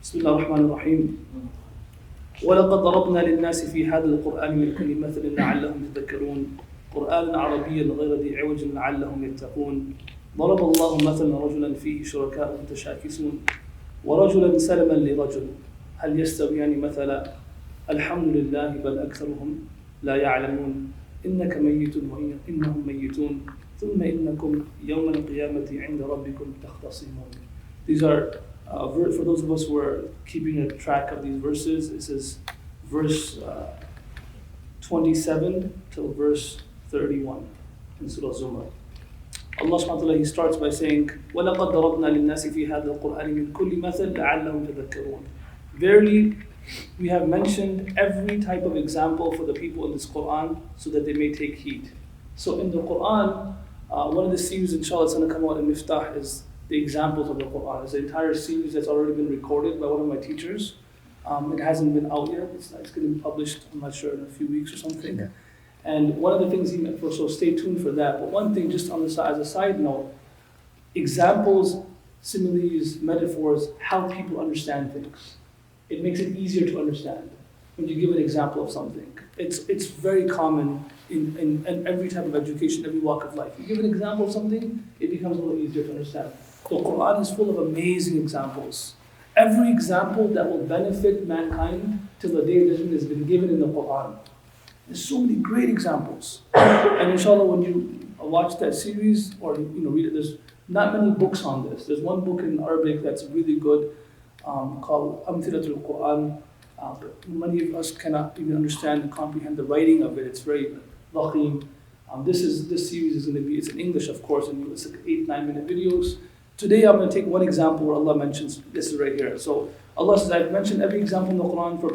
بسم الله الرحمن الرحيم ولقد ضربنا للناس في هذا القرآن من كل مثل لعلهم يتذكرون قرآنا عربيا غير ذي عوج لعلهم يتقون ضرب الله مثلا رجلا فيه شركاء متشاكسون ورجلا سلما لرجل هل يستويان مثلا الحمد لله بل أكثرهم لا يعلمون إنك ميت وإنهم ميتون ثم إنكم يوم القيامة عند ربكم تختصمون. These are, for those of us who are keeping a track of these verses, it says verse 27 till verse 31 in Surah Zumar. Allah subhanahu wa ta'ala, He starts by saying, وَلَقَدْ ضَرَبْنَا لِلنَّاسِ فِي هَذَا الْقُرْآنِ مِنْ كُلِّ مَثَلٍ لَعَلَّهُمْ يَتَذَكَّرُونَ. Verily, we have mentioned every type of example for the people in this Qur'an so that they may take heed. So in the Qur'an, one of the series inshallah that's going to come out in Miftah is the examples of the Qur'an. It's an entire series that's already been recorded by one of my teachers. It hasn't been out yet. It's going to be published, I'm not sure, in a few weeks or something. Yeah. And one of the things he meant for, so stay tuned for that. But one thing just on the side, as a side note, examples, similes, metaphors help people understand things. It makes it easier to understand when you give an example of something. It's very common in every type of education, every walk of life. You give an example of something, it becomes a little easier to understand. The Qur'an is full of amazing examples. Every example that will benefit mankind till the day of judgment has been given in the Qur'an. There's so many great examples. And inshallah, when you watch that series or read it, there's not many books on this. There's one book in Arabic that's really good called Amthilatul Qur'an. But many of us cannot even understand and comprehend the writing of it. It's very dhaqim. This series is going to be, it's in English of course, and it's like 8-9 minute videos. Today I'm going to take one example where Allah mentions, this is right here. So Allah says, I've mentioned every example in the Qur'an for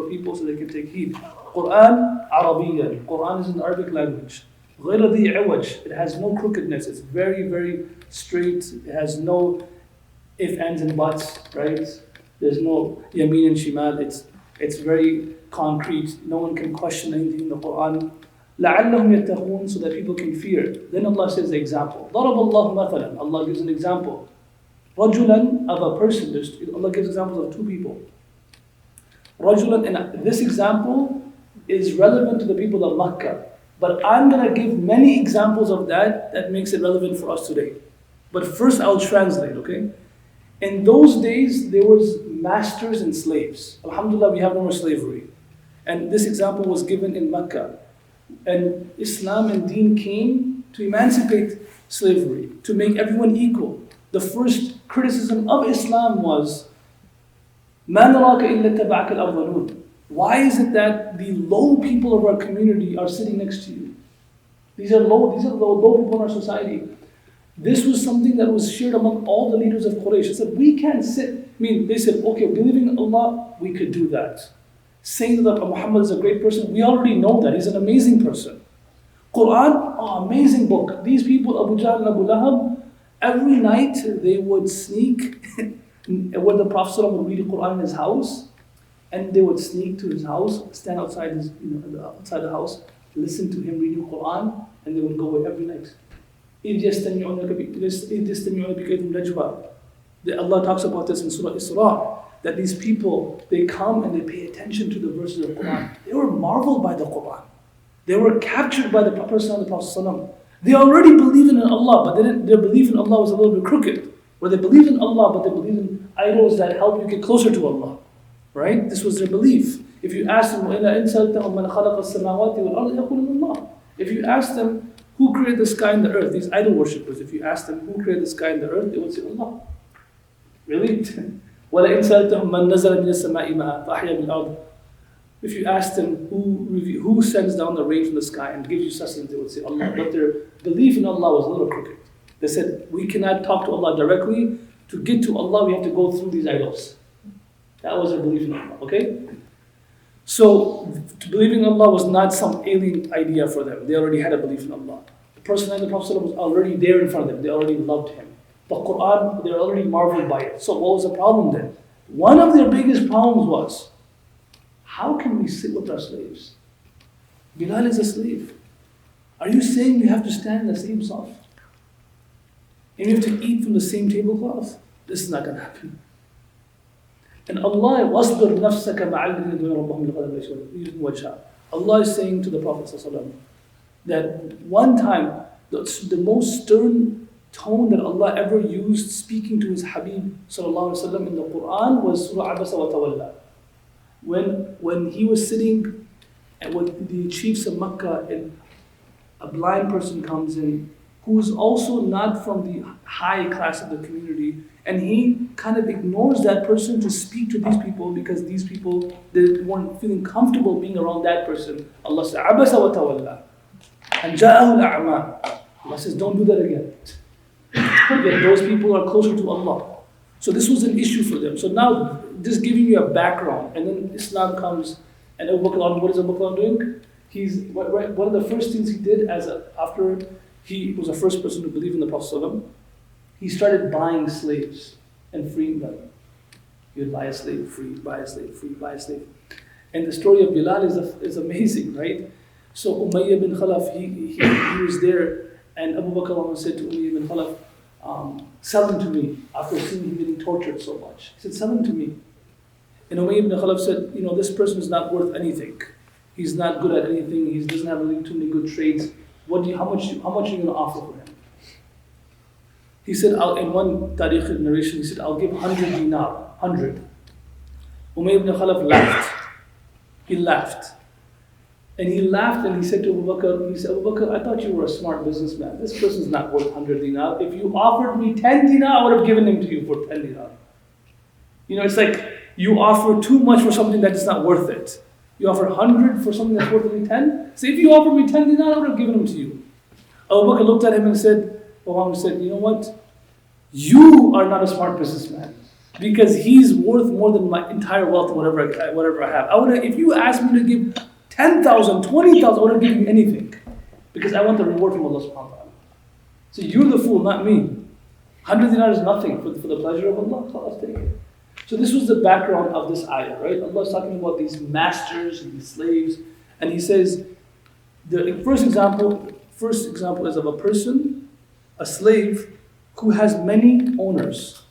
people so they can take heed. Qur'an Arabiyan. Qur'an is in the Arabic language. غير ذي عوج. It has no crookedness. It's very, very straight. It has no if, ands, and buts, right? There's no yameen and shimal. It's very concrete. No one can question anything in the Qur'an. لَعَلَّهُمْ يَتَّقُونَ, so that people can fear. Then Allah says the example. ضَرَبَ اللَّهُ مَثَلًا. Allah gives an example. رَجُلًا, of a person. Allah gives examples of two people. رَجُلًا, and this example is relevant to the people of Makkah. But I'm going to give many examples of that makes it relevant for us today. But first I'll translate, okay? In those days, there was masters and slaves. Alhamdulillah, we have no more slavery. And this example was given in Makkah. And Islam and Deen came to emancipate slavery, to make everyone equal. The first criticism of Islam was, مَا نَرَاكَ إِلَّا تَبَعَكَ الْأَرْذَلُونَ. Why is it that the low people of our community are sitting next to you? These are low people in our society. This was something that was shared among all the leaders of Quraysh. They said, we can't sit. They said, okay, believing in Allah, we could do that. Saying that Muhammad is a great person, we already know that. He's an amazing person. Qur'an, amazing book. These people, Abu Jahl and Abu Lahab, every night they would sneak when the Prophet would read the Qur'an in his house, and they would sneak to his house, stand outside outside the house, listen to him reading Qur'an, and they would go away every night. Allah talks about this in Surah Isra, that these people, they come and they pay attention to the verses of the Qur'an. They were marveled by the Qur'an. They were captured by the person of the Prophet. They already believed in Allah, but their belief in Allah was a little bit crooked. Where they believed in Allah, but they believed in idols that help you get closer to Allah. Right? This was their belief. If you ask them, if you ask them, who created the sky and the earth? These idol worshippers, if you ask them, who created the sky and the earth? They would say, Allah. Really? If you ask them who sends down the rain from the sky and gives you sustenance, they would say Allah. But their belief in Allah was a little crooked. They said, we cannot talk to Allah directly. To get to Allah, we have to go through these idols. That was their belief in Allah, okay? So, believing in Allah was not some alien idea for them. They already had a belief in Allah. The person like the Prophet was already there in front of them. They already loved him. The Qur'an, they're already marveled by it. So what was the problem then? One of their biggest problems was, how can we sit with our slaves? Bilal is a slave. Are you saying we have to stand in the same saf? And we have to eat from the same tablecloth? This is not going to happen. And Allah, وَاصْبِرْ نَفْسَكَ مَعَ الَّذِينَ يَدْعُونَ رَبَّهُمْ بِالْغَدَاةِ وَالْعَشِيِّ. Allah is saying to the Prophet ﷺ that one time, the most stern tone that Allah ever used speaking to His Habib ﷺ in the Qur'an was Surah Abasa wa Tawalla. When he was sitting with the chiefs of Makkah, and a blind person comes in who is also not from the high class of the community, and he kind of ignores that person to speak to these people because these people, they weren't feeling comfortable being around that person. Allah says, Abasa wa Tawalla. And Ja'ahu al-a'ma. Allah says, don't do that again. Yet those people are closer to Allah. So this was an issue for them. So now, just giving you a background, and then Islam comes, and Abu Bakr, what is Abu Bakr doing? One of the first things he did after he was the first person to believe in the Prophet ﷺ, he started buying slaves and freeing them. He would buy a slave, free, buy a slave, free, buy a slave. And the story of Bilal is amazing, right? So Umayyah bin Khalaf, he was there, and Abu Bakr said to Umayyah bin Khalaf, sell him to me, after seeing him getting tortured so much. He said, sell him to me. And Umayyah bin Khalaf said, this person is not worth anything. He's not good at anything. He doesn't have really too many good traits. How much are you going to offer for him? He said, in one tariq narration, he said, I'll give 100 dinar, 100. Umayyah ibn Khalaf laughed. He laughed. And he laughed and he said to Abu Bakr, I thought you were a smart businessman. This person's not worth 100 dinar. If you offered me 10 dinar, I would have given him to you for 10 dinar. It's like you offer too much for something that is not worth it. You offer 100 for something that's worth only 10? So if you offered me 10 dinar, I would have given them to you. Abu Bakr looked at him and said, you know what? You are not a smart businessman. Because he's worth more than my entire wealth, whatever I have. If you asked me to give 10,000, 20,000, I would have given you anything. Because I want the reward from Allah subhanahu wa ta'ala. So you're the fool, not me. 100 dinar is nothing for the pleasure of Allah. Allah take it. So this was the background of this ayah, right? Allah is talking about these masters and these slaves. And He says, the first example is of a person, a slave, who has many owners.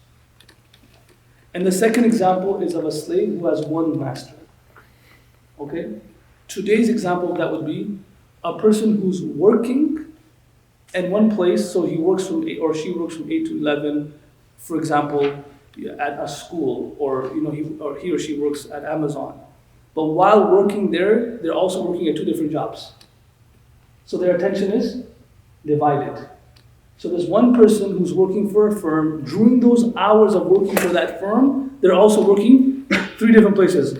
And the second example is of a slave who has one master. Okay? Today's example of that would be a person who's working in one place, so he works from 8 or she works from 8 to 11, for example, at a school, or he or she works at Amazon. But while working there, they're also working at 2 different jobs. So their attention is divided. So there's one person who's working for a firm. During those hours of working for that firm, they're also working 3 different places.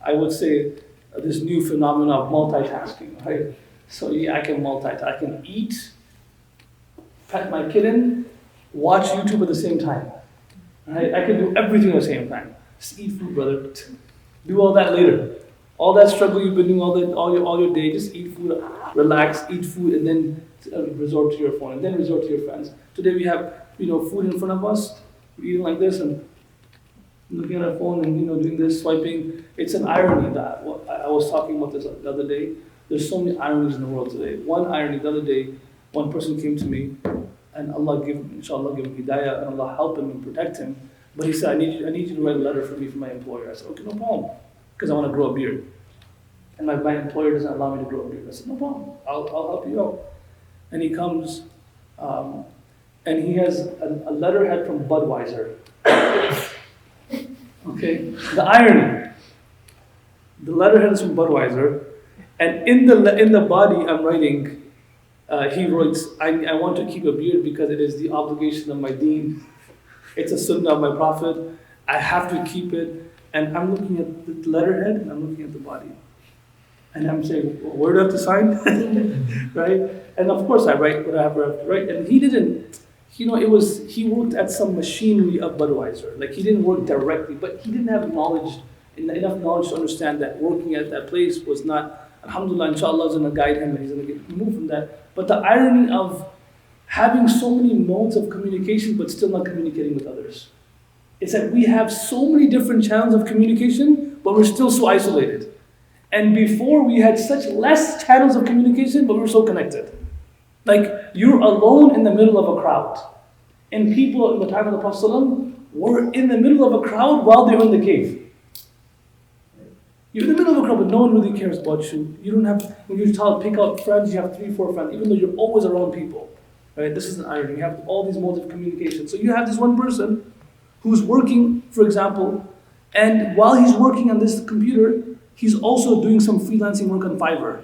I would say, this new phenomenon of multitasking, right? So I can multitask. I can eat, pet my kitten, watch YouTube at the same time. Right? I can do everything at the same time. Just eat food, brother. Do all that later. All that struggle you've been doing all your day, just eat food, relax, eat food, and then resort to your phone, and then resort to your friends. Today we have food in front of us, we're eating like this and looking at our phone and doing this, swiping. It's an irony that I was talking about this the other day. There's so many ironies in the world today. One irony the other day, one person came to me, and inshallah give him hidayah, and Allah help him and protect him. But he said, I need you to write a letter for me from my employer. I said, okay, no problem, because I want to grow a beard. And my employer doesn't allow me to grow a beard. I said, no problem, I'll help you out. And he comes, and he has a letterhead from Budweiser. Okay, the irony. The letterhead is from Budweiser, and in the body I'm writing, he writes, I want to keep a beard because it is the obligation of my deen. It's a sunnah of my prophet. I have to keep it. And I'm looking at the letterhead and I'm looking at the body. And I'm saying, where do I have to sign? Right? And of course I write what I have to write. And he didn't, he worked at some machinery of Budweiser. Like he didn't work directly, but he didn't have enough knowledge to understand that working at that place was not, alhamdulillah, inshallah is going to guide him and he's going to get removed from that. But the irony of having so many modes of communication but still not communicating with others. It's that we have so many different channels of communication, but we're still so isolated. And before we had such less channels of communication, but we were so connected. Like you're alone in the middle of a crowd. And people in the time of the Prophet ﷺ were in the middle of a crowd while they're in the cave. You're in the middle of a crowd, but no one really cares about you. You don't have, when you're told pick out friends, you have 3, 4 friends, even though you're always around people. Right? This is an irony. You have all these modes of communication. So you have this one person who's working, for example, and while he's working on this computer, he's also doing some freelancing work on Fiverr.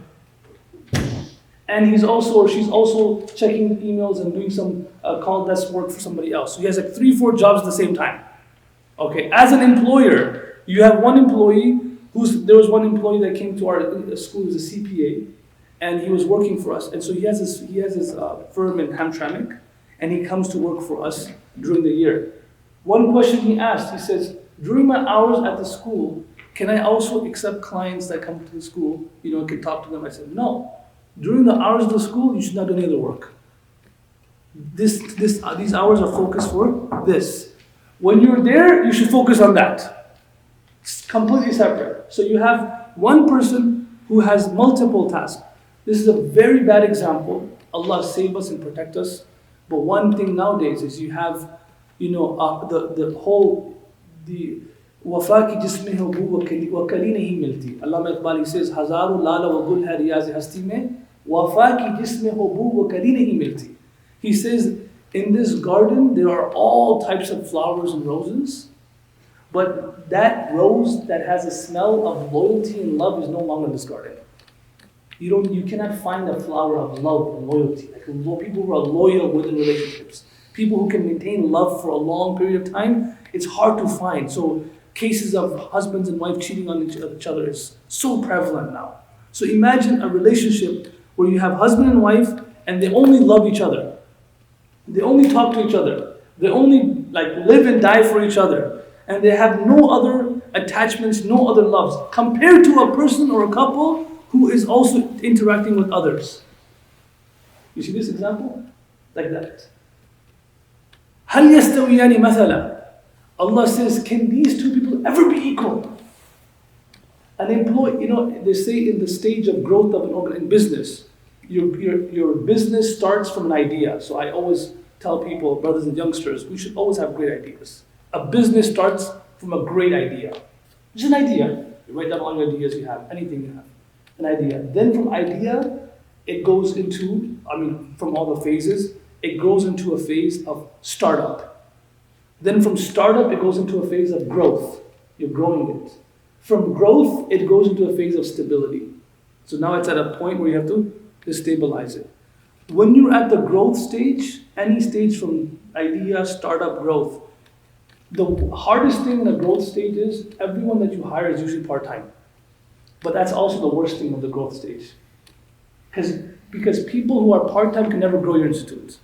And he's also, or she's also checking emails and doing some call desk work for somebody else. So he has like 3, 4 jobs at the same time. Okay, as an employer, you have one employee there was one employee that came to our school as a CPA, and he was working for us. And so he has his firm in Hamtramck, and he comes to work for us during the year. One question he asked, he says, during my hours at the school, can I also accept clients that come to the school, can talk to them? I said, no. During the hours of the school, you should not do any other work. These hours are focused for this. When you're there, you should focus on that. It's completely separate. So you have one person who has multiple tasks. This is a very bad example. Allah save us and protect us. But one thing nowadays is you have, the whole, the wafaki jisme ho bu wa kali nahi milti. Allah Iqbal says, Hazaru lala wa gul hai riyaz hasti mein, wafaki jisme ho bu wa kali nahi milti. He says, in this garden there are all types of flowers and roses, but that rose that has a smell of loyalty and love is no longer in this garden. You cannot find a flower of love and loyalty. Like people who are loyal within relationships, people who can maintain love for a long period of time, it's hard to find. So cases of husbands and wives cheating on each other is so prevalent now. So imagine a relationship where you have husband and wife and they only love each other. They only talk to each other. They only live and die for each other. And they have no other attachments, no other loves, compared to a person or a couple who is also interacting with others. You see this example? Like that. هَلْ يَسْتَوِيَانِ مَثَلًا. Allah says, can these two people ever be equal? An employee, they say in the stage of growth of in business, your business starts from an idea. So I always tell people, brothers and youngsters, we should always have great ideas. A business starts from a great idea. Just an idea. You write down all your ideas you have, anything you have. An idea. Then from idea, it goes into, from all the phases, it goes into a phase of startup. Then from startup, it goes into a phase of growth. You're growing it. From growth, it goes into a phase of stability. So now it's at a point where you have to stabilize it. When you're at the growth stage, any stage from idea, startup, growth, the hardest thing in the growth stage is everyone that you hire is usually part-time. But that's also the worst thing of the growth stage. Because people who are part-time can never grow your institute,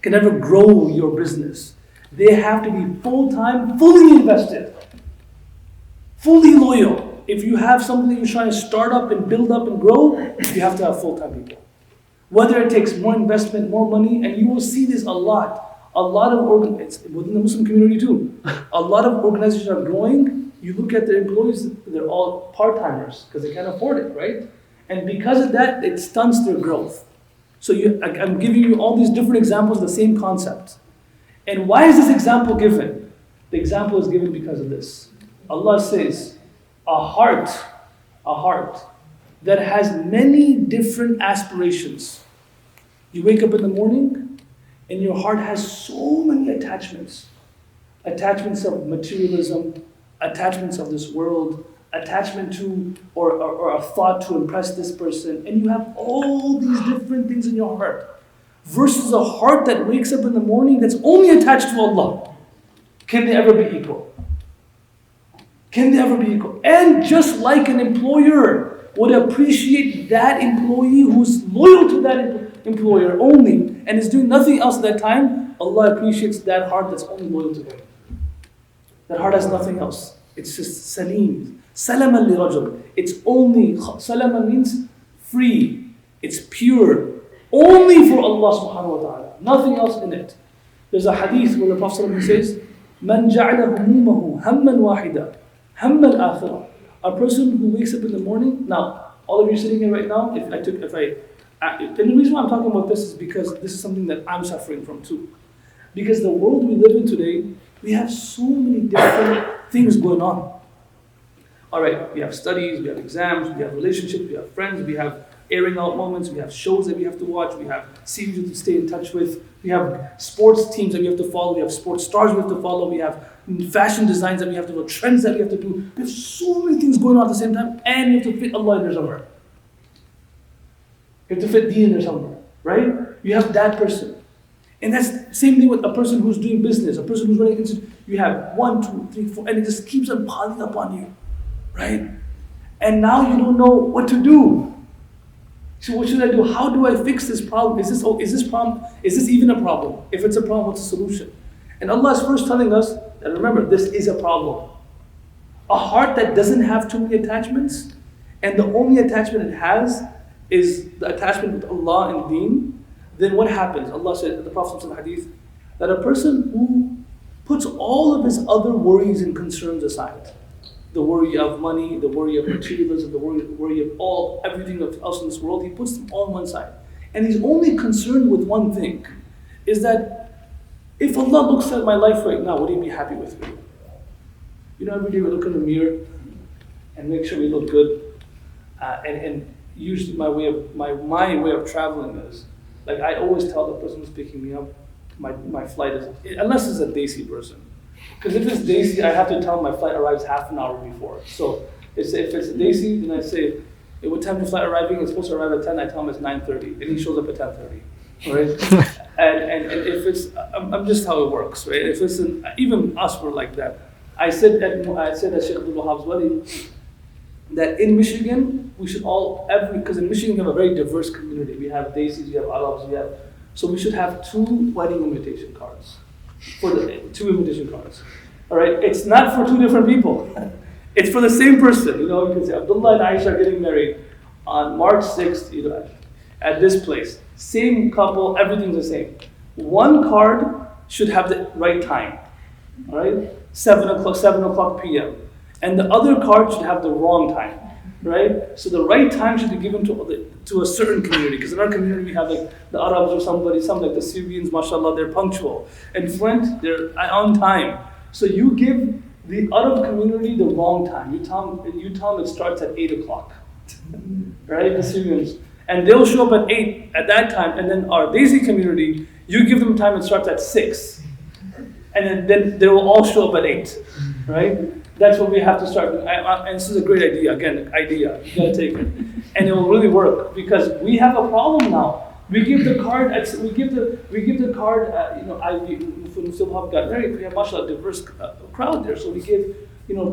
can never grow your business. They have to be full-time, fully invested, fully loyal. If you have something that you're trying to start up and build up and grow, you have to have full-time people. Whether it takes more investment, more money, and you will see this a lot. It's within the Muslim community too. A lot of organizations are growing. You look at their employees, they're all part-timers because they can't afford it, right? And because of that, it stunts their growth. So I'm giving you all these different examples of the same concept. And why is this example given? The example is given because of this. Allah says, a heart that has many different aspirations. You wake up in the morning, and your heart has so many attachments. Attachments of materialism, attachments of this world, attachment to or a thought to impress this person. And you have all these different things in your heart. Versus a heart that wakes up in the morning that's only attached to Allah. Can they ever be equal? Can they ever be equal? And just like an employer would appreciate that employee who's loyal to that employer only and is doing nothing else at that time, Allah appreciates that heart that's only loyal to Him. That heart has nothing else. It's just salim. Salaman li rajul. It's only, salama means free. It's pure. Only for Allah subhanahu wa ta'ala. Nothing else in it. There's a hadith where the Prophet says, Man ja'ala humumahu hamman wahida, hamman akhirah. A person who wakes up in the morning, now, all of you sitting here right now, and the reason why I'm talking about this is because this is something that I'm suffering from too. Because the world we live in today, We have so many different things going on. All right, we have studies, we have exams, we have relationships, we have friends, we have airing out moments, we have shows that we have to watch, we have series to stay in touch with, we have sports teams that we have to follow, we have sports stars we have to follow, we have fashion designs that we have to do, trends that we have to do. We have so many things going on at the same time, and you have to fit Allah in there somewhere. You have to fit Deen in there somewhere, right? You have that person. And that's the same thing with a person who's doing business, a person who's running an institute. You have 1, 2, 3, 4, and it just keeps on piling up on you, right? And now you don't know what to do. So what should I do? How do I fix this problem? Is this even a problem? If it's a problem, what's the solution? And Allah is first telling us that, remember, this is a problem. A heart that doesn't have too many attachments, and the only attachment it has is the attachment with Allah and Deen, then what happens? Allah said, the Prophet said in the hadith, that a person who puts all of his other worries and concerns aside, the worry of money, the worry of materialism, the worry of everything else in this world, he puts them all on one side. And he's only concerned with one thing, is that if Allah looks at my life right now, would He be happy with me? You know, every day we look in the mirror and make sure we look good. And usually my way of traveling is, like I always tell the person who's picking me up, my flight is, unless it's a Desi person. Because if it's Desi, I have to tell him my flight arrives half an hour before. So if it's a Desi, then I say, hey, what time is your flight arriving? It's supposed to arrive at 10. I tell him it's 9:30, and he shows up at 10:30. Right? and if it's, I'm just how it works, right? If it's even us were like that. I said at Sheikh Abdul Rahman's wedding that in Michigan we should because in Michigan we have a very diverse community. We have Desis, we have Arabs, so we should have 2 wedding invitation cards. For the 2 invitation cards. All right, it's not for 2 different people. It's for the same person. You know, you can say Abdullah and Aisha are getting married on March 6th, at this place. Same couple, everything's the same. One card should have the right time. All right, 7 o'clock p.m. And the other card should have the wrong time. Right? So the right time should be given to a certain community, because in our community we have like the Arabs or some like the Syrians, mashallah, they're punctual. And French, they're on time. So you give the Arab community the wrong time. You tell them it starts at 8 o'clock. Right? The Syrians. And they'll show up at 8 at that time, and then our Desi community, you give them time, it starts at 6. And then they will all show up at 8. Right? That's what we have to start doing. And this is a great idea. Again, you gotta take it, and it will really work, because we have a problem now. We give the card. We give the card. When Mufti got married, we have mashallah diverse crowd there. So we give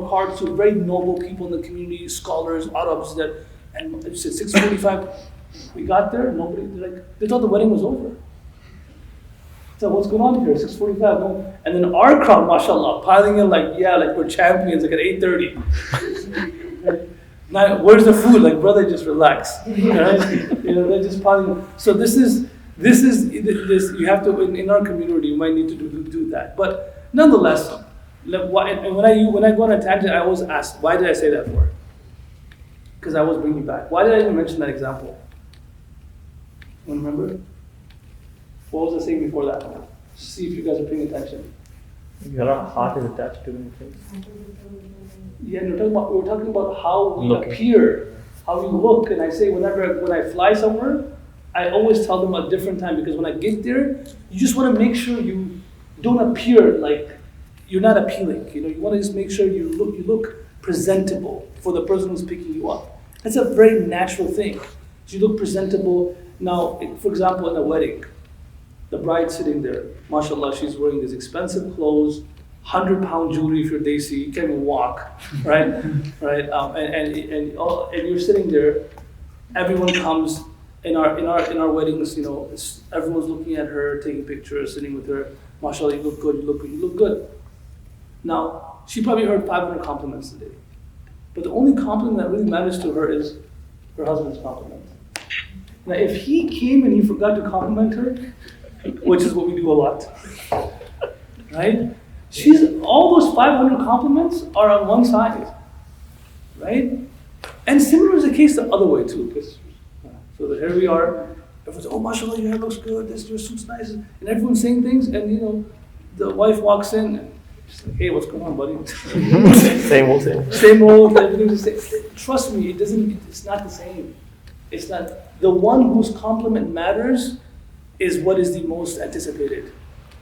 cards to very noble people in the community, scholars, Arabs. And it's at 6:45. We got there. They thought the wedding was over. So what's going on here? 6:45, no? And then our crowd, mashallah, piling in like we're champions, like at 8:30. Now, where's the food? Like, brother, just relax. Right? They're just piling in. So this is you have to, in our community, you might need to do that. But nonetheless, when I go on a tangent, I always ask, why did I say that for? Because I always bring you back. Why did I even mention that example? Anyone remember? What was I saying before that? See if you guys are paying attention. Your heart is attached to anything. Yeah, we're talking about how we appear, how we look. And I say when I fly somewhere, I always tell them a different time, because when I get there, you just want to make sure you don't appear like you're not appealing. You want to just make sure you look presentable for the person who's picking you up. That's a very natural thing. So you look presentable. Now, for example, in a wedding, the bride sitting there, mashallah, she's wearing these expensive clothes, 100-pound jewelry if you're Desi, you can't even walk, right? Right? And you're sitting there. Everyone comes in our weddings. Everyone's looking at her, taking pictures, sitting with her. Mashallah, you look good. You look good. Now, she probably heard 500 compliments today, but the only compliment that really matters to her is her husband's compliment. Now, if he came and he forgot to compliment her, which is what we do a lot, right? All those 500 compliments are on one side, right? And similar is the case the other way too. So here we are, everyone's, oh, mashallah, your hair looks good, your suit's nice, and everyone's saying things, and the wife walks in, Just like, hey, what's going on, buddy? Same old thing. Same old, everything's the same. Trust me, it's not the same. It's not, the one whose compliment matters is what is the most anticipated.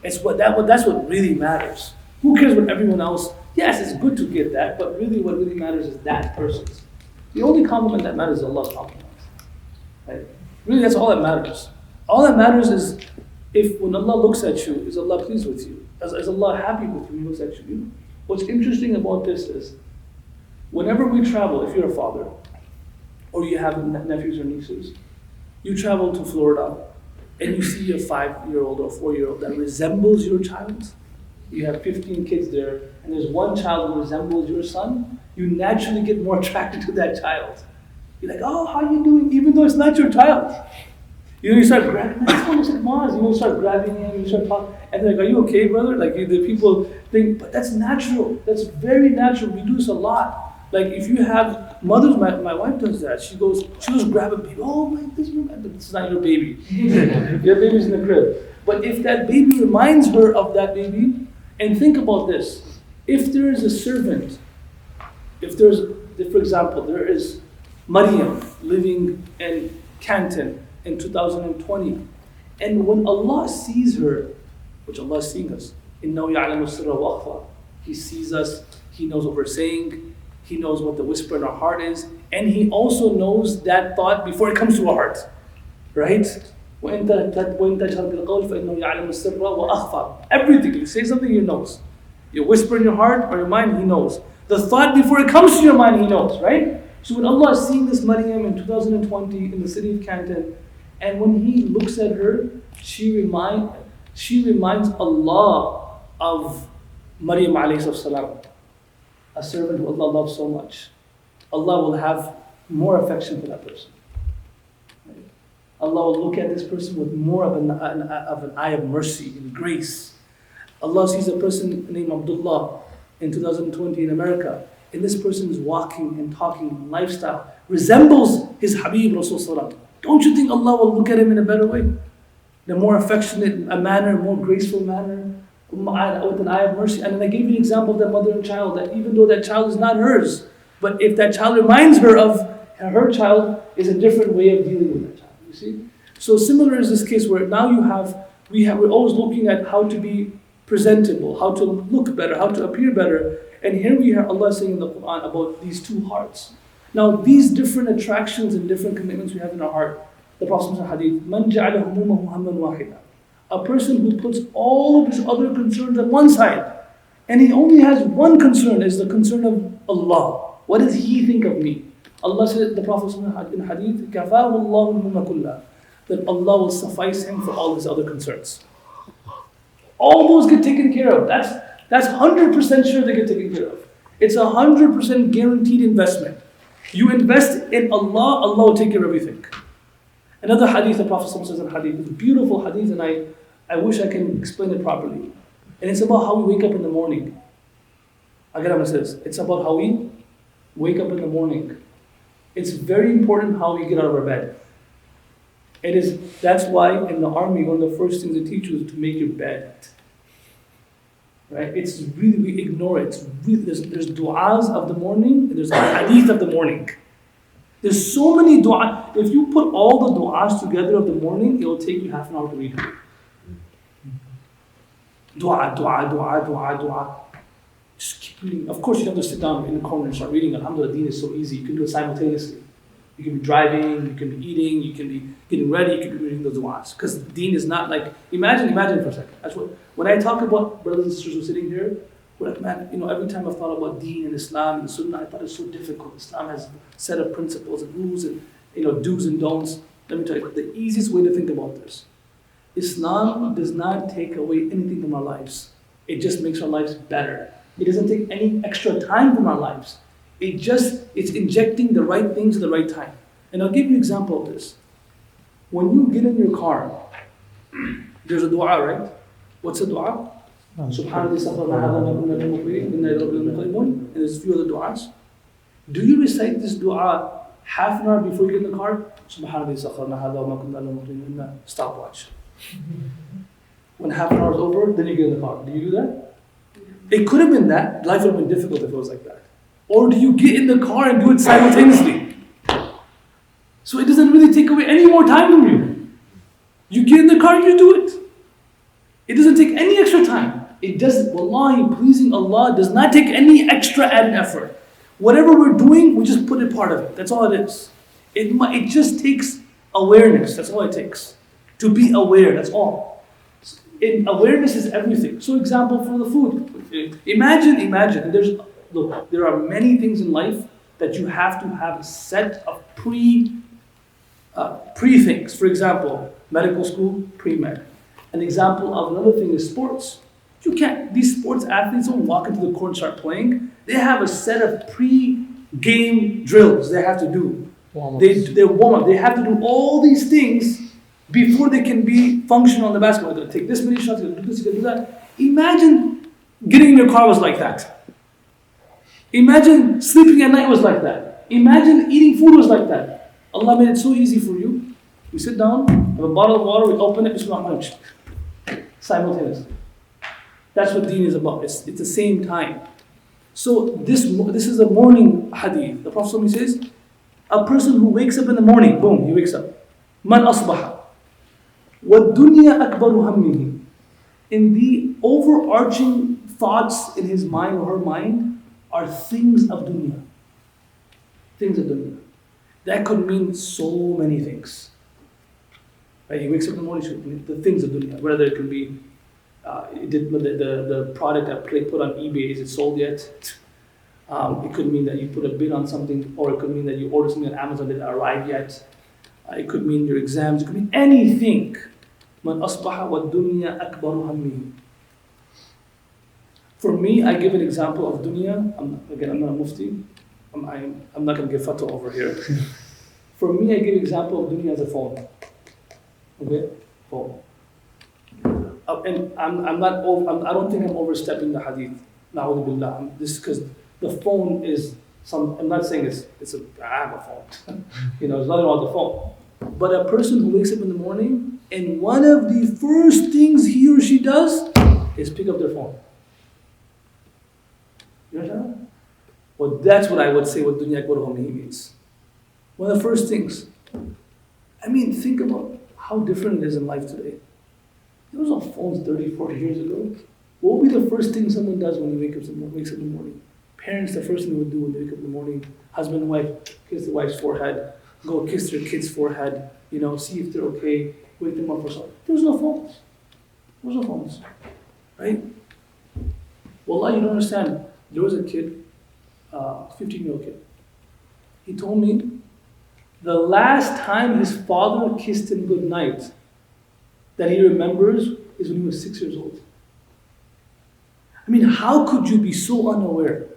That's what really matters. Who cares what everyone else, yes, it's good to get that, but really what really matters is that person's. The only compliment that matters is Allah's compliment. Right? Really, that's all that matters. All that matters is if when Allah looks at you, is Allah pleased with you? Is Allah happy with you when He looks at you? What's interesting about this is, whenever we travel, if you're a father, or you have nephews or nieces, you travel to Florida, and you see a 5-year-old or 4-year-old that resembles your child. You have 15 kids there, and there's one child who resembles your son, you naturally get more attracted to that child. You're like, oh, how are you doing? Even though it's not your child. You start grabbing, this one looks like Maz. You start grabbing him, you start talking, and they're like, are you okay, brother? Like, the people think, but that's natural. That's very natural. We do this a lot. Like, if you have mothers, my wife does that. She'll just grab a baby. Oh, this is not your baby. Your baby's in the crib. But if that baby reminds her of that baby, and think about this. If there is a servant, for example, there is Maryam living in Canton in 2020, and when Allah sees her, which Allah is seeing us, إِنَّهُ يَعْلَمُ السِّرَّ وَأَخْفَى. He sees us, He knows what we're saying, He knows what the whisper in our heart is, and He also knows that thought before it comes to our heart. Right? وَإِن تَجْهَرْ بِالْقَوْلِ فَإِنَّهُ يَعْلَمُ السِّرَّ وَأَخْفَى. Everything, you say something, He knows. You whisper in your heart or your mind, He knows. The thought before it comes to your mind, He knows, right? So when Allah is seeing this Maryam in 2020 in the city of Canton, and when He looks at her, she reminds Allah of Maryam alayhi salam, a servant who Allah loves so much. Allah will have more affection for that person. Right? Allah will look at this person with more of an eye of mercy and grace. Allah sees a person named Abdullah in 2020 in America, and this person is walking and talking and lifestyle resembles his Habib Rasulullah. Don't you think Allah will look at him in a better way? In a more affectionate manner, more graceful manner, with an eye of mercy. And then I gave you an example of that mother and child, that even though that child is not hers, but if that child reminds her of her child, is a different way of dealing with that child. You see? So similar is this case where now we're always looking at how to be presentable, how to look better, how to appear better. And here we hear Allah saying in the Qur'an about these two hearts. Now these different attractions and different commitments we have in our heart, the Prophet said in hadith, مَنْ جَعَلَ هُمُومَهُ هَمًّا وَاحِدًا. A person who puts all of his other concerns on one side, and he only has one concern, is the concern of Allah. What does He think of me? Allah said, the Prophet said in hadith, كَفَاهُ اللَّهُ الْمُمَّ كُلَّهُ, that Allah will suffice him for all his other concerns. All those get taken care of. That's 100% sure they get taken care of. It's 100% guaranteed investment. You invest in Allah, Allah will take care of everything. Another hadith, the Prophet says in hadith, it's a beautiful hadith, and I wish I can explain it properly. And it's about how we wake up in the morning. Again, says, it's about how we wake up in the morning. It's very important how we get out of our bed. That's why in the army, one of the first things they teach you is to make your bed. Right? It's really, we ignore it. There's du'as of the morning, and there's a hadith of the morning. There's so many du'as. If you put all the du'as together of the morning, it will take you half an hour to read them. Du'a, du'a, du'a, du'a, du'a. Just keep reading. Of course, you don't have to sit down in the corner and start reading. Alhamdulillah, deen is so easy. You can do it simultaneously. You can be driving, you can be eating, you can be getting ready, you can be reading the du'as. Because deen is not like, imagine for a second. That's what, when I talk about brothers and sisters who are sitting here, we're like, man, every time I've thought about deen and Islam and Sunnah, I thought it's so difficult. Islam has a set of principles and rules and do's and don'ts. Let me tell you, the easiest way to think about this. Islam does not take away anything from our lives. It just makes our lives better. It doesn't take any extra time from our lives. It's injecting the right things at the right time. And I'll give you an example of this. When you get in your car, there's a dua, right? What's the dua? Subhanallah, and there's a few other du'as. Do you recite this dua half an hour before you get in the car? Subhanallah, stopwatch. When half an hour is over, then you get in the car. Do you do that? It could have been that. Life would have been difficult if it was like that. Or do you get in the car and do it simultaneously? So it doesn't really take away any more time from you. You get in the car and you do it. It doesn't take any extra time. It does, wallahi, pleasing Allah does not take any extra added effort. Whatever we're doing, we just put a part of it. That's all it is. It just takes awareness. That's all it takes. To be aware, that's all. Awareness is everything. So example for the food. Imagine, there are many things in life that you have to have a set of pre things. For example, medical school, pre-med. An example of another thing is sports. These sports athletes don't walk into the court and start playing. They have a set of pre-game drills they have to do. They warm up. They have to do all these things before they can be functional on the basketball. They're going to take this many shots, they're going to do this, they're going to do that. Imagine getting in your car was like that. Imagine sleeping at night was like that. Imagine eating food was like that. Allah made it so easy for you. We sit down, have a bottle of water, we open it, Bismillah, simultaneously. That's what deen is about. It's the same time. So this is a morning hadith. The Prophet says, a person who wakes up in the morning, boom, he wakes up. Man asbaha. وَالدُّنْيَا أَكْبَرُ هَمِّهِ. In the overarching thoughts in his mind or her mind are things of dunya. Things of dunya. That could mean so many things. Right? He wakes up in the morning, the things of dunya. Whether it could be the product that put on eBay, is it sold yet? It could mean that you put a bid on something, or it could mean that you order something on Amazon that didn't arrive yet. It could mean your exams, it could mean anything. Man asbaha wa dunya akbaru hammi. For me, I give an example of dunya. I'm not a mufti. I'm not going to give fatwa over here. For me, I give an example of dunya as a phone. Okay? Phone. And I don't think I'm overstepping the hadith. Na'udhu billah. This is because the phone is I'm not saying I have a phone. There's nothing wrong with the phone. But a person who wakes up in the morning and one of the first things he or she does is pick up their phone. You understand? Well, that's what I would say what dunya akbar hammihi means. One of the first things. Think about how different it is in life today. There was no phones 30, 40 years ago. What would be the first thing someone does when he wakes up in the morning? Parents, the first thing they would do when they wake up in the morning, husband and wife, kiss the wife's forehead, go kiss their kid's forehead, see if they're okay, wake them up for something. There was no phones. Right? Wallah, you don't understand. There was a kid, 15-year-old kid. He told me the last time his father kissed him goodnight that he remembers is when he was 6 years old. How could you be so unaware?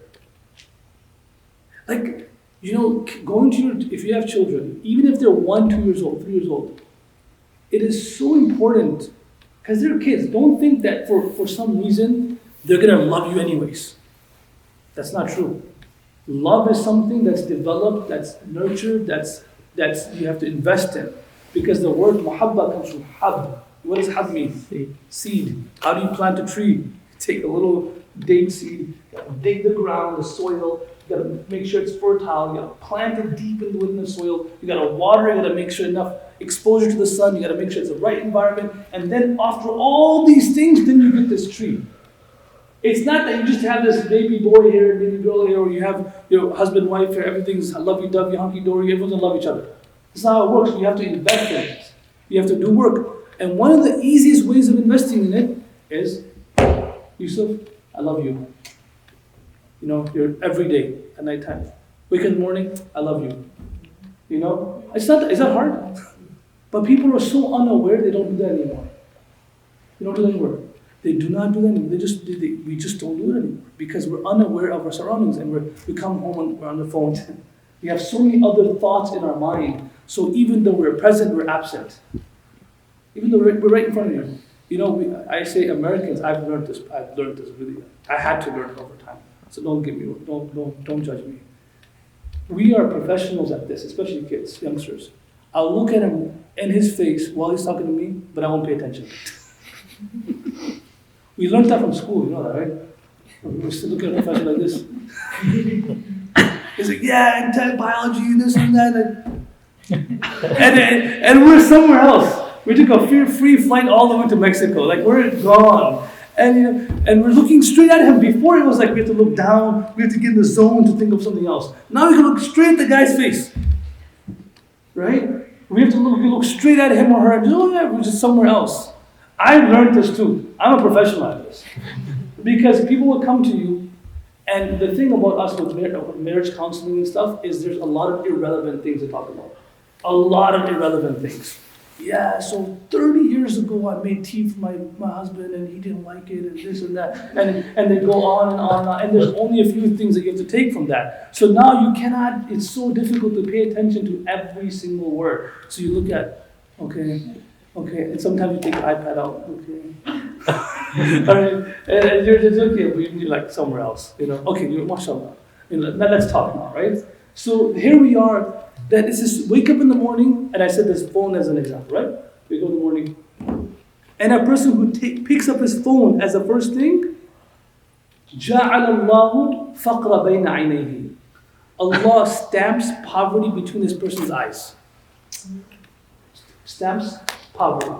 Going to if you have children, even if they're 1, 2 years old, 3 years old, it is so important, because they're kids. Don't think that for some reason they're going to love you anyways. That's not true. Love is something that's developed, that's nurtured, that's you have to invest in. Because the word muhabba comes from hab. What does hab mean? Seed. How do you plant a tree? Take a little date seed, dig the ground, the soil, you gotta make sure it's fertile, you gotta plant it deep within the soil, you gotta water it, you gotta make sure enough exposure to the sun, you gotta make sure it's the right environment, and then after all these things, then you get this tree. It's not that you just have this baby boy here, baby girl here, or you have your husband, wife here, everything's lovey-dovey, hunky-dory, everyone's gonna love each other. That's not how it works. You have to invest in it. You have to do work. And one of the easiest ways of investing in it is, Yusuf, I love you. You're every day at night time. Wake in the morning, I love you. It's not hard. But people are so unaware, they don't do that anymore. They don't do that anymore. They do not do that anymore. We just don't do it anymore because we're unaware of our surroundings, and we come home and we're on the phone. We have so many other thoughts in our mind. So even though we're present, we're absent. Even though we're right in front of you. I say Americans, I've learned this really. I had to learn it over time. So don't judge me. We are professionals at this, especially kids, youngsters. I'll look at him in his face while he's talking to me, but I won't pay attention. We learned that from school, you know that, right? We still look at a professor like this. He's like, yeah, and tech biology, this and that. And we're somewhere else. We took a free flight all the way to Mexico. Like, we're gone. And we're looking straight at him. Before it was like we have to look down, we have to get in the zone to think of something else. Now we can look straight at the guy's face. Right? We have to look straight at him or her and just, oh yeah, we're just somewhere else. I learned this too. I'm a professional at this. Because people will come to you, and the thing about us with marriage counseling and stuff is there's a lot of irrelevant things to talk about. A lot of irrelevant things. Yeah, so 30 years ago I made tea for my husband and he didn't like it and this and that. And they go on and on and on. And there's only a few things that you have to take from that. So now you cannot, it's so difficult to pay attention to every single word. So you look at, okay, and sometimes you take the iPad out, okay. All right, and you're just okay, but you're like somewhere else, Okay, mashallah. Now let's talk now, right? So here we are. That is just wake up in the morning, and I said this phone as an example, right? Wake up in the morning, and a person who picks up his phone as the first thing, جَعَلَ اللَّهُ فَقْرَ بَيْنَ عَيْنَيْهِ. Allah stamps poverty between this person's eyes. Stamps poverty.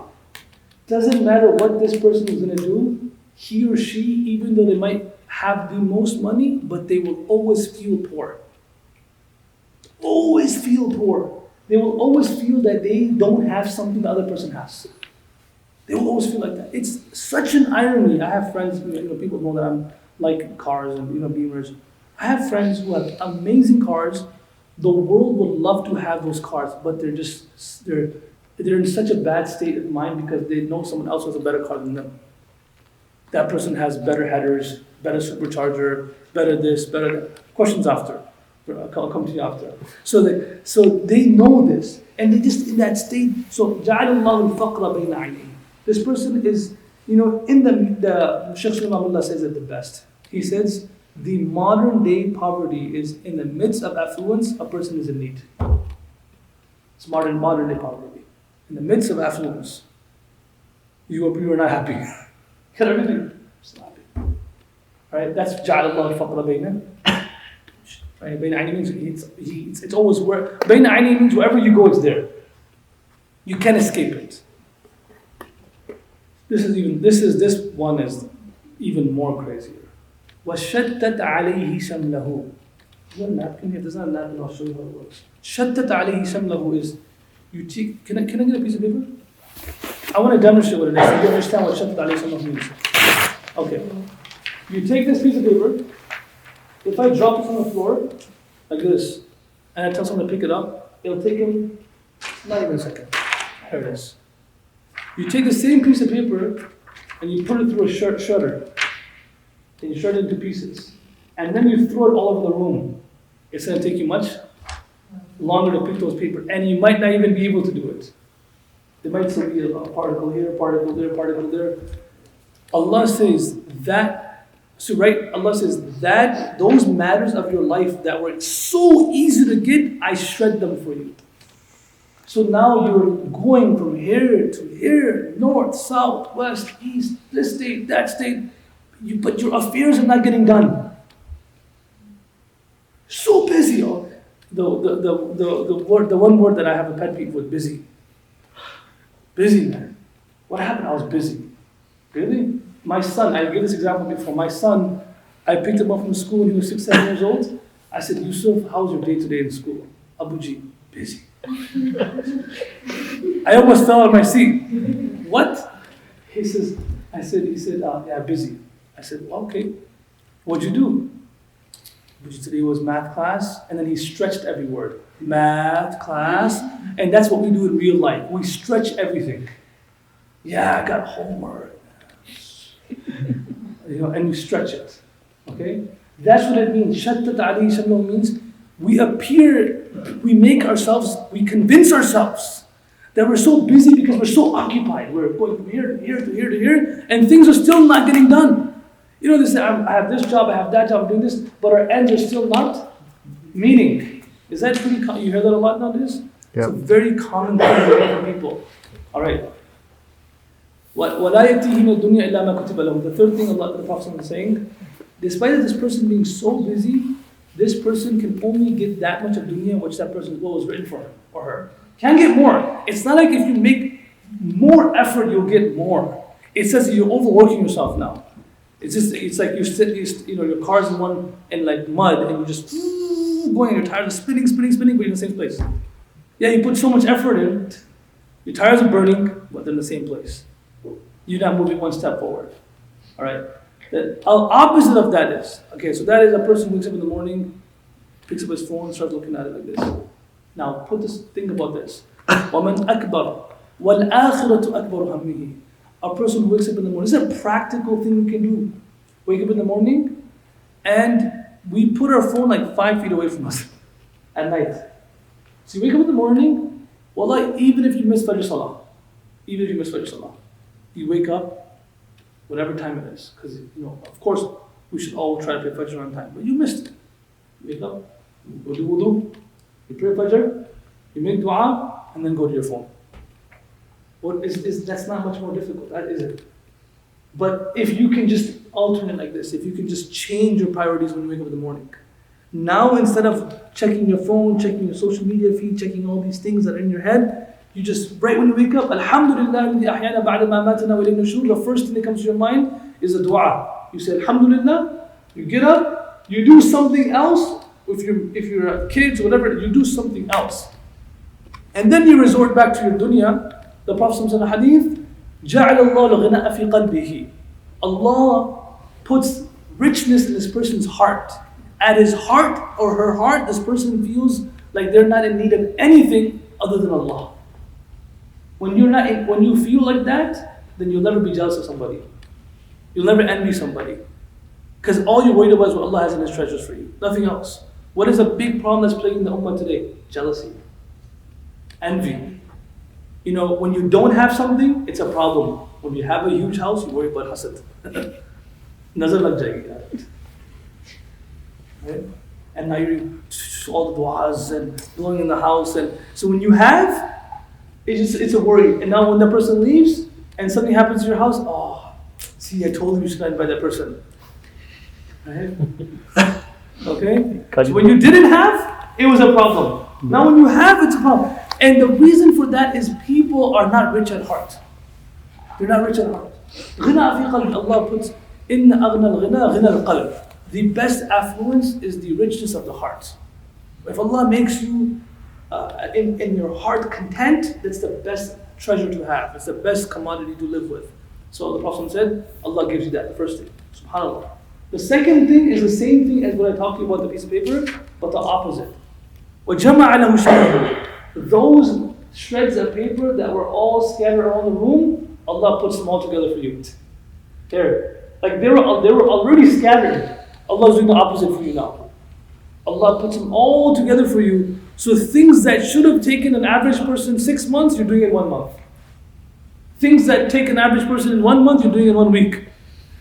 Doesn't matter what this person is going to do, he or she, even though they might have the most money, but they will always feel poor. Always feel poor. They will always feel that they don't have something the other person has. They will always feel like that. It's such an irony. I have friends, people know that I'm like cars and Beamers. I have friends who have amazing cars. The world would love to have those cars, but they're in such a bad state of mind because they know someone else has a better car than them. That person has better headers, better supercharger, better this, better that. Questions after. I'll come to you after. So they know this, and they just in that state. So جَعَلَ اللَّهُ الْفَقْرَ بَيْنَ عَيْنَيْهِ. This person is, in the Shaykh Sulaiman says it the best. He says the modern day poverty is in the midst of affluence, a person is in need. It's modern day poverty. In the midst of affluence, you are not happy. You got everything, just not happy. Right? That's جَعَلَ اللَّهُ الْفَقْرَ بَيْنَ. Right? Bain Aini means it's always where. Bain Aini means wherever you go, it's there. You can't escape it. This one is even more crazier. وَشَتَّتْ عَلَيْهِ شَمْلَهُ. Is there a napkin here? There's not a napkin. I'll show you how it works. شَتَّتْ عَلَيْهِ شَمْلَهُ is you take. Can I get a piece of paper? I want to demonstrate what it is so you understand what شَتَّتْ عَلَيْهِ شَمْلَهُ means. Okay. You take this piece of paper. If I drop it on the floor, like this, and I tell someone to pick it up, it'll take him not even a second. Here it is. You take the same piece of paper, and you put it through a shredder, and you shred it into pieces, and then you throw it all over the room. It's going to take you much longer to pick those papers, and you might not even be able to do it. There might still be a particle here, particle there, particle there. Allah says that. So Allah says that those matters of your life that were so easy to get, I shred them for you. So now you're going from here to here, north, south, west, east, this state, that state, but your affairs are not getting done. So busy. The one word that I have a pet peeve with, busy. Busy, man. What happened? I was busy. Really? My son, I gave this example before. My son, I picked him up from school when he was 6, 7 years old. I said, Yusuf, how's your day today in school? Abuji, busy. I almost fell out of my seat. What? He said, yeah, busy. I said, well, okay. What'd you do? Abuji, today was math class, and then he stretched every word. Math class, and that's what we do in real life. We stretch everything. Yeah, I got homework. And we stretch it. Okay? That's what it means. Shattat alayhi shamlahu means we make ourselves, we convince ourselves that we're so busy because we're so occupied. We're going from here to here to here to here, and things are still not getting done. They say, I have this job, I have that job, I'm doing this, but our ends are still not meeting. Is that pretty common? You hear that a lot nowadays? Yep. It's a very common thing for people. All right. وَلَا يَأْتِيهِمُ الدُّنْيَا إِلَّا مَا كُتِبَ لَهُ. The third thing Allah the Prophet is saying, despite this person being so busy, this person can only get that much of dunya which that person's will was written for him or her. Can't get more. It's not like if you make more effort, you'll get more. It says you're overworking yourself now. It's like your car's in like mud and you're just going, your tires are spinning, but you're in the same place. Yeah, you put so much effort in, your tires are burning, but they're in the same place. You're not moving one step forward. All right? The opposite of that is, okay, so that is a person who wakes up in the morning, picks up his phone, starts looking at it like this. Now, think about this. وَمَنْ أَكْبَرُ وَالْآخِرَةُ أَكْبَرُ هَمِّهِ. A person who wakes up in the morning, this is a practical thing we can do. Wake up in the morning, and we put our phone like 5 feet away from us at night. So you wake up in the morning, wallah, even if you miss Fajr Salah, you wake up whatever time it is. Because, of course, we should all try to pray Fajr on time, but you missed it. You wake up, you do wudu, you pray Fajr, you make dua, and then go to your phone. That's not much more difficult, that is it. But if you can just alternate like this, if you can just change your priorities when you wake up in the morning. Now instead of checking your phone, checking your social media feed, checking all these things that are in your head, you just, right when you wake up, Alhamdulillah, the first thing that comes to your mind is a dua. You say Alhamdulillah, you get up, you do something else. If you're kids or whatever, you do something else. And then you resort back to your dunya. The Prophet said in a hadith, جَعَلَ اللَّهُ الْغِنَاءَ فِي قَلْبِهِ. Allah puts richness in this person's heart. At his heart or her heart, this person feels like they're not in need of anything other than Allah. When you feel like that, then you'll never be jealous of somebody. You'll never envy somebody. Because all you're worried about is what Allah has in His treasures for you. Nothing else. What is a big problem that's plaguing the ummah today? Jealousy. Envy. When you don't have something, it's a problem. When you have a huge house, you worry about hasad. Nazar lag jayegi. Right? And now you're all the du'as and blowing in the house. And so when you have, it's a worry. And now when the person leaves and something happens to your house, see, I told you should not invite that person. Right? Okay? So when you didn't have, it was a problem. Now when you have, it's a problem. And the reason for that is people are not rich at heart. They're not rich at heart. غِنَى فِي قَلْبِ. Allah puts, إِنَّ أَغْنَى الْغِنَى غِنَى الْقَلْبِ. The best affluence is the richness of the heart. If Allah makes you in your heart content, that's the best treasure to have. It's the best commodity to live with. So the Prophet said, Allah gives you that, the first thing. SubhanAllah. The second thing is the same thing as what I talked to you about the piece of paper, but the opposite. وَجَمَعَ لَهُ شَرَهُ. Those shreds of paper that were all scattered around the room, Allah puts them all together for you. There. Like they were already scattered. Allah's doing the opposite for you now. Allah puts them all together for you. So things that should have taken an average person 6 months, you're doing it in 1 month. Things that take an average person in 1 month, you're doing it in 1 week.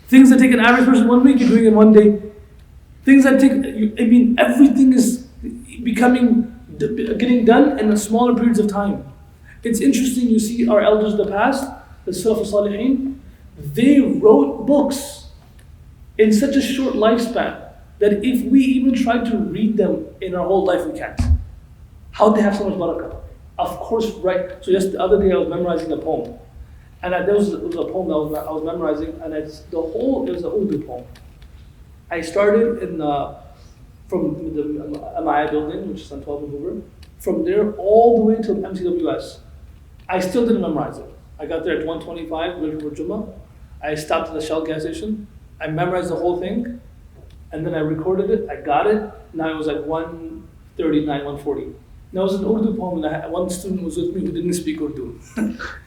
Things that take an average person 1 week, you're doing it in 1 day. Things that everything is getting done in smaller periods of time. It's interesting, you see our elders of the past, the Salaf al-Salihin, they wrote books in such a short lifespan that if we even try to read them in our whole life, we can't. How did they have so much barakah? Of course, right. So just the other day I was memorizing a poem. And there was a poem that I was memorizing, and it was an Urdu poem. I started from the Amaya building, which is on 12th November. From there all the way to MCWS. I still didn't memorize it. I got there at 1:25, ready for Jummah. I stopped at the Shell gas station. I memorized the whole thing, and then I recorded it. I got it. Now it was like 1:39, 1:40. Now it was an Urdu poem, and one student was with me who didn't speak Urdu.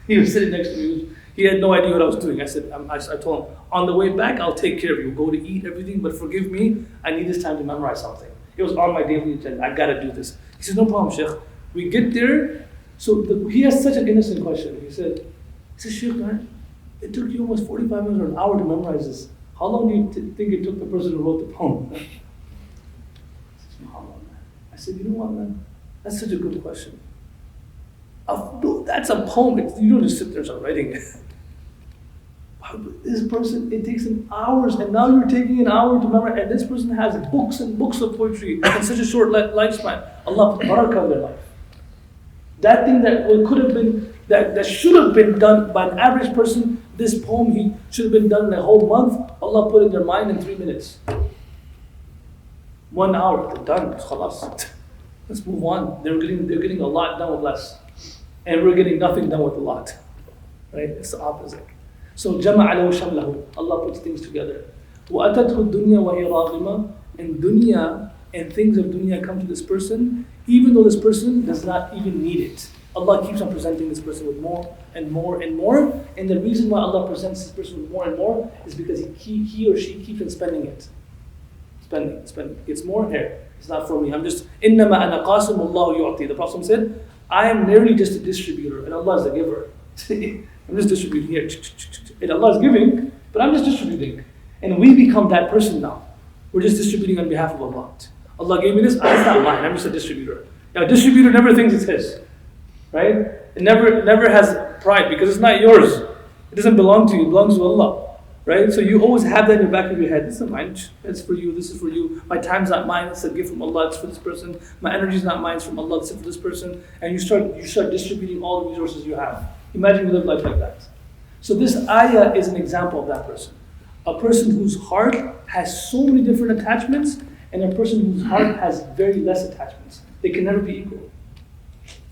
He was sitting next to me. He had no idea what I was doing. I told him, on the way back, I'll take care of you. Go to eat, everything, but forgive me. I need this time to memorize something. It was on my daily agenda. I gotta do this. He says, no problem, Sheikh. We get there. So he has such an innocent question. He said, Sheikh, man, it took you almost 45 minutes or an hour to memorize this. How long do you think it took the person who wrote the poem? I said, you know what, man? That's such a good question. That's a poem. You don't just sit there and start writing it. Why This person, it takes him hours, and now you're taking an hour to memorize, and this person has books and books of poetry in such a short lifespan. Allah put barakah in their life. That thing that could have been, that should have been done by an average person, this poem he should have been done in a whole month, Allah put in their mind in 3 minutes. 1 hour, they're done, khalas. Let's move on. They're getting a lot done with less. And we're getting nothing done with a lot. Right? It's the opposite. So جَمَعَ لَهُ شَمْلَهُ. Allah puts things together. وَأَتَتْهُ الدُّنْيَا وَهِيَ رَاغِمَةٌ. And dunya and things of dunya come to this person, even though this person does not even need it. Allah keeps on presenting this person with more and more and more. And the reason why Allah presents this person with more and more is because he or she keeps on spending it. Spending. It's more here. It's not for me. I'm just, إِنَّمَا أَنَا قَاسِمُ اللَّهُ يُعْطِي. The Prophet said, I am merely just a distributor, and Allah is the giver. I'm just distributing here. And Allah is giving, but I'm just distributing. And we become that person now. We're just distributing on behalf of Allah. Allah gave me this, it's not mine, I'm just a distributor. Now, a distributor never thinks it's his. Right? It never has pride because it's not yours. It doesn't belong to you, it belongs to Allah. Right? So you always have that in the back of your head. This is not mine, it's for you, this is for you. My time's not mine, it's a gift from Allah, it's for this person. My energy's not mine, it's from Allah, it's for this person. And you start distributing all the resources you have. Imagine you live life like that. So this ayah is an example of that person. A person whose heart has so many different attachments, and a person whose heart has very less attachments. They can never be equal.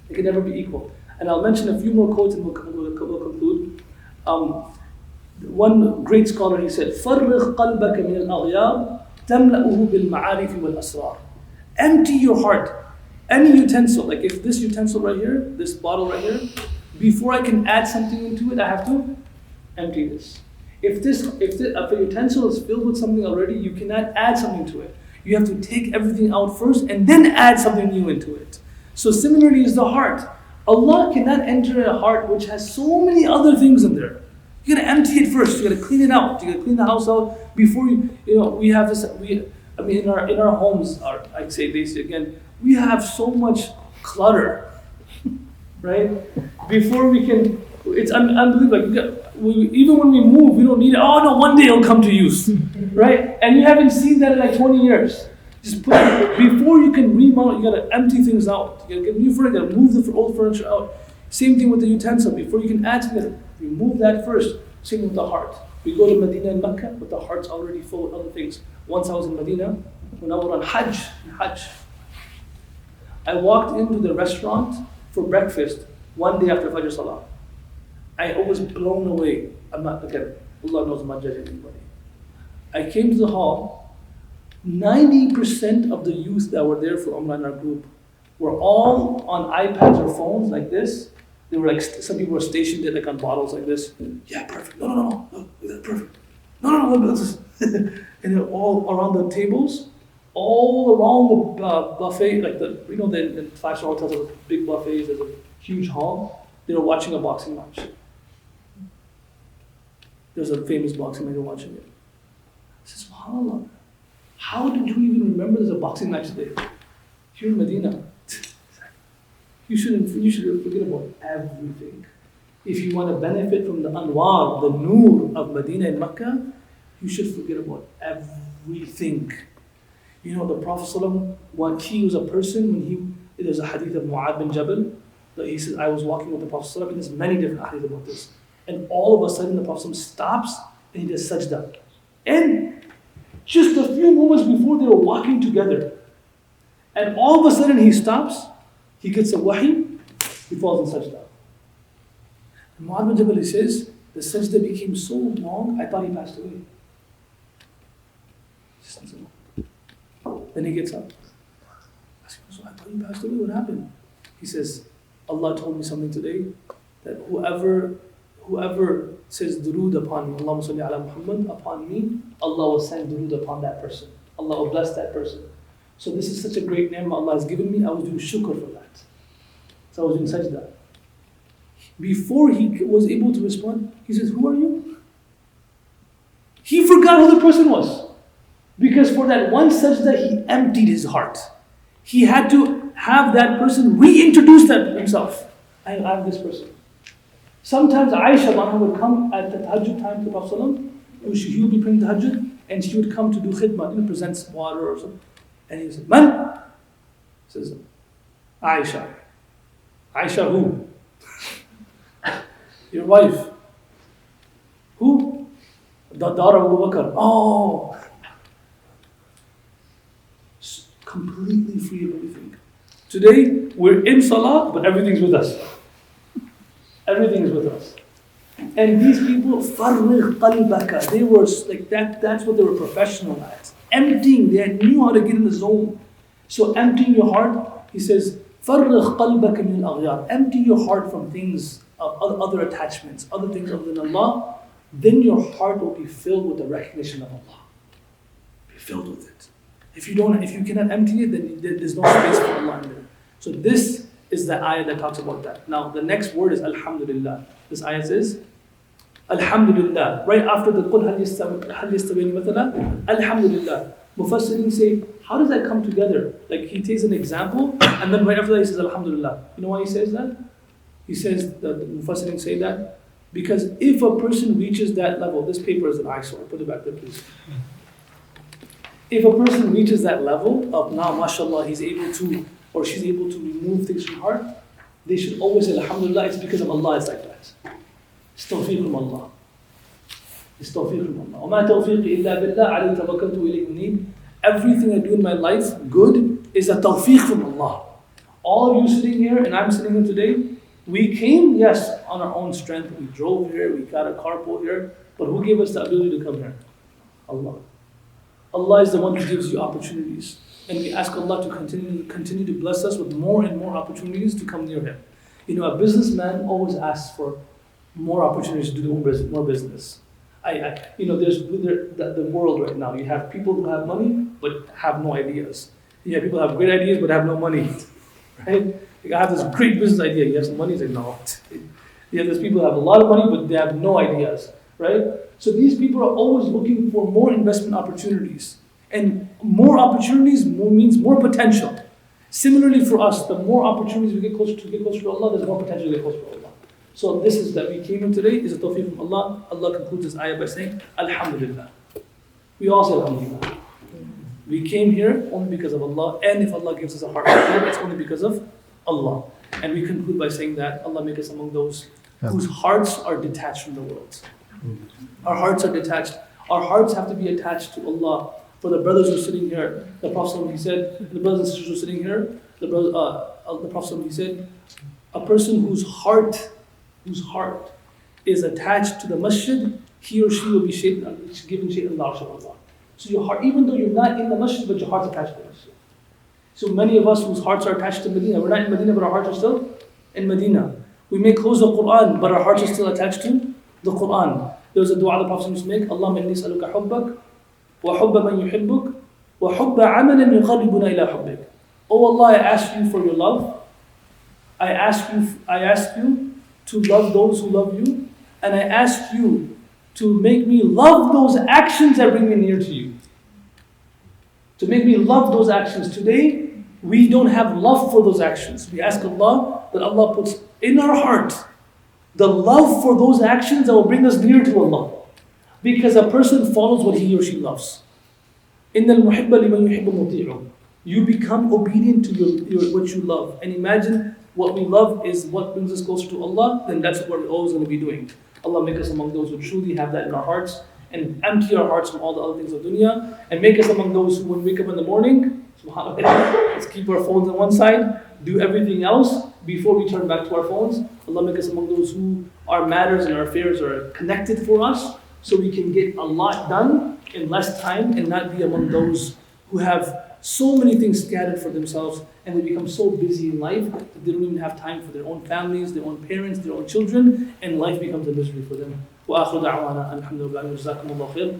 They can never be equal. And I'll mention a few more quotes and we'll conclude. One great scholar, he said, فَرِّغْ قَلْبَكَ مِنَ الْأَغْيَارِ تَمْلَأُهُ بِالْمَعَارِفِ وَالْأَسْرَارِ. Empty your heart. Any utensil, like if this utensil right here, this bottle right here, before I can add something into it, I have to empty this. If a utensil is filled with something already, you cannot add something to it. You have to take everything out first and then add something new into it. So similarly is the heart. Allah cannot enter a heart which has so many other things in there. You gotta empty it first. You gotta clean it out. You gotta clean the house out before we have this. In our homes, I'd say basically again, we have so much clutter, right? Before we can, it's unbelievable. Even when we move, we don't need it. Oh no, one day it'll come to use, right? And you haven't seen that in like 20 years. Just before you can remount, you gotta empty things out. You gotta get new furniture. You gotta move the old furniture out. Same thing with the utensil. Before you can add something, remove that first. Same with the heart. We go to Medina and Mecca, but the heart's already full with other things. Once I was in Medina, when I was on Hajj, I walked into the restaurant for breakfast one day after Fajr Salah. I was blown away. Allah knows I'm not judging anybody. I came to the hall. 90% of the youth that were there for Umrah in our group were all on iPads or phones like this. They were like, some people were stationed there like on bottles like this. Yeah, perfect. No, perfect. No, this. And they're all around the tables, all around the buffet, like the 5-star hotels have big buffets, there's a huge hall. They were watching a boxing match. There's a famous boxing match, they were watching it. I said, SubhanAllah, how did you even remember there's a boxing match today? Here in Medina. You should forget about everything. If you want to benefit from the anwar, the nur of Medina and Mecca, you should forget about everything. You know, the Prophet ﷺ, he was a person there's a hadith of Mu'adh bin Jabal, that he says, I was walking with the Prophet ﷺ, and there's many different hadith about this. And all of a sudden the Prophet ﷺ stops and he does sajda. And just a few moments before they were walking together, and all of a sudden he stops, he gets a wahi, he falls in sajda. And Mu'adh bin Jabal, he says, the sajda became so long, I thought he passed away. Then he gets up. I said, so I thought you passed away, what happened? He says, Allah told me something today, that whoever says durood upon me, Allahumma salli ala Muhammad, upon me, Allah will send durood upon that person. Allah will bless that person. So this is such a great ni'mah Allah has given me, I was doing shukr for that. So I was doing sajda. Before he was able to respond, he says, who are you? He forgot who the person was. Because for that one sajda, he emptied his heart. He had to have that person reintroduce himself. I am this person. Sometimes Aisha would come at the tahajjud time to the Prophet ﷺ. He would be praying tahajjud and she would come to do khidmah, presents water or something. And he would say, Man? He says, Aisha. Aisha who? Your wife. Who? The daughter of Abu Bakr. Oh. Completely free of everything. Today, we're in salah, but everything's with us. Everything is with us. And these people, farrigh qalbaka, they were like that, that's what they were professional at. Emptying, they knew how to get in the zone. So emptying your heart, he says, farrigh qalbaka min al-aghyar. Empty your heart from things of other attachments, other things other than Allah. Then your heart will be filled with the recognition of Allah. Be filled with it. If you cannot empty it, then there's no space for Allah in there. So this is the ayah that talks about that. Now the next word is Alhamdulillah. This ayah says, Alhamdulillah. Right after the Qul hal yastawi mathala, Alhamdulillah. Mufassirin say, how does that come together? Like he takes an example, and then right after that he says Alhamdulillah. You know why he says that? He says that the Mufassirin say that because if a person reaches that level, this paper is an eyesore. Put it back there, please. If a person reaches that level of now, mashallah, he's able to, or she's able to remove things from heart, they should always say, Alhamdulillah, it's because of Allah, it's like that. It's tawfiq from Allah. It's tawfiq from Allah. وَمَا تَوْفِيقِ إِلَّا بِاللَّهِ عَلَيْهِ تَوَكَّلْتُ وَإِلَيْهِ أُنِيبُ. Everything I do in my life, good, is a tawfiq from Allah. All of you sitting here, and I'm sitting here today, we came, yes, on our own strength. We drove here, we got a carpool here, but who gave us the ability to come here? Allah. Allah is the one who gives you opportunities. And we ask Allah to continue to bless us with more and more opportunities to come near Him. You know, a businessman always asks for more opportunities to do more business. There's the world right now. You have people who have money but have no ideas. You have people who have great ideas but have no money. Right? You have this great business idea. You have some money, like no. You have these people who have a lot of money but they have no ideas. Right? So these people are always looking for more investment opportunities. And more opportunities means more potential. Similarly for us, the more opportunities we get closer to Allah, there's more potential to get closer to Allah. So this is that we came in today is a tawfiq from Allah. Allah concludes this ayah by saying, Alhamdulillah. We all say Alhamdulillah. We came here only because of Allah, and if Allah gives us a heart, it's only because of Allah. And we conclude by saying that Allah make us among those whose hearts are detached from the world. Our hearts are detached. Our hearts have to be attached to Allah. For the brothers who are sitting here, the Prophet he said, the brothers and sisters who are sitting here, the Prophet he said, a person whose heart is attached to the masjid, he or she will be given shay'an la arsha Allah. So your heart, even though you're not in the masjid, but your heart's attached to the masjid. So many of us whose hearts are attached to Medina, we're not in Medina, but our hearts are still in Medina. We may close the Qur'an, but our hearts are still attached to the Qur'an. There was a dua the Prophet used to make, Allahumma inni as'aluka hubbak, وَحُبَّ مَنْ يُحِبُّكَ وَحُبَّ عَمَلٍ يُقَرِّبُنَا إِلَىٰ حُبِّكَ. Oh Allah, I ask you for your love. I ask you to love those who love you. And I ask you to make me love those actions that bring me near to you. To make me love those actions. Today, we don't have love for those actions. We ask Allah that Allah puts in our heart the love for those actions that will bring us near to Allah. Because a person follows what he or she loves. إِنَّ الْمُحِبَّ لِمَنْ يُحِبُّ مُطِيعُ. You become obedient to what you love. And imagine what we love is what brings us closer to Allah, then that's what we're always going to be doing. Allah make us among those who truly have that in our hearts and empty our hearts from all the other things of dunya, and make us among those who when we wake up in the morning, subhanAllah, let's keep our phones on one side, do everything else before we turn back to our phones. Allah make us among those who our matters and our affairs are connected for us, so we can get a lot done in less time and not be among those who have so many things scattered for themselves and they become so busy in life that they don't even have time for their own families, their own parents, their own children, and life becomes a misery for them. وآخر دعوانا الحمد لله وجزاكم الله خير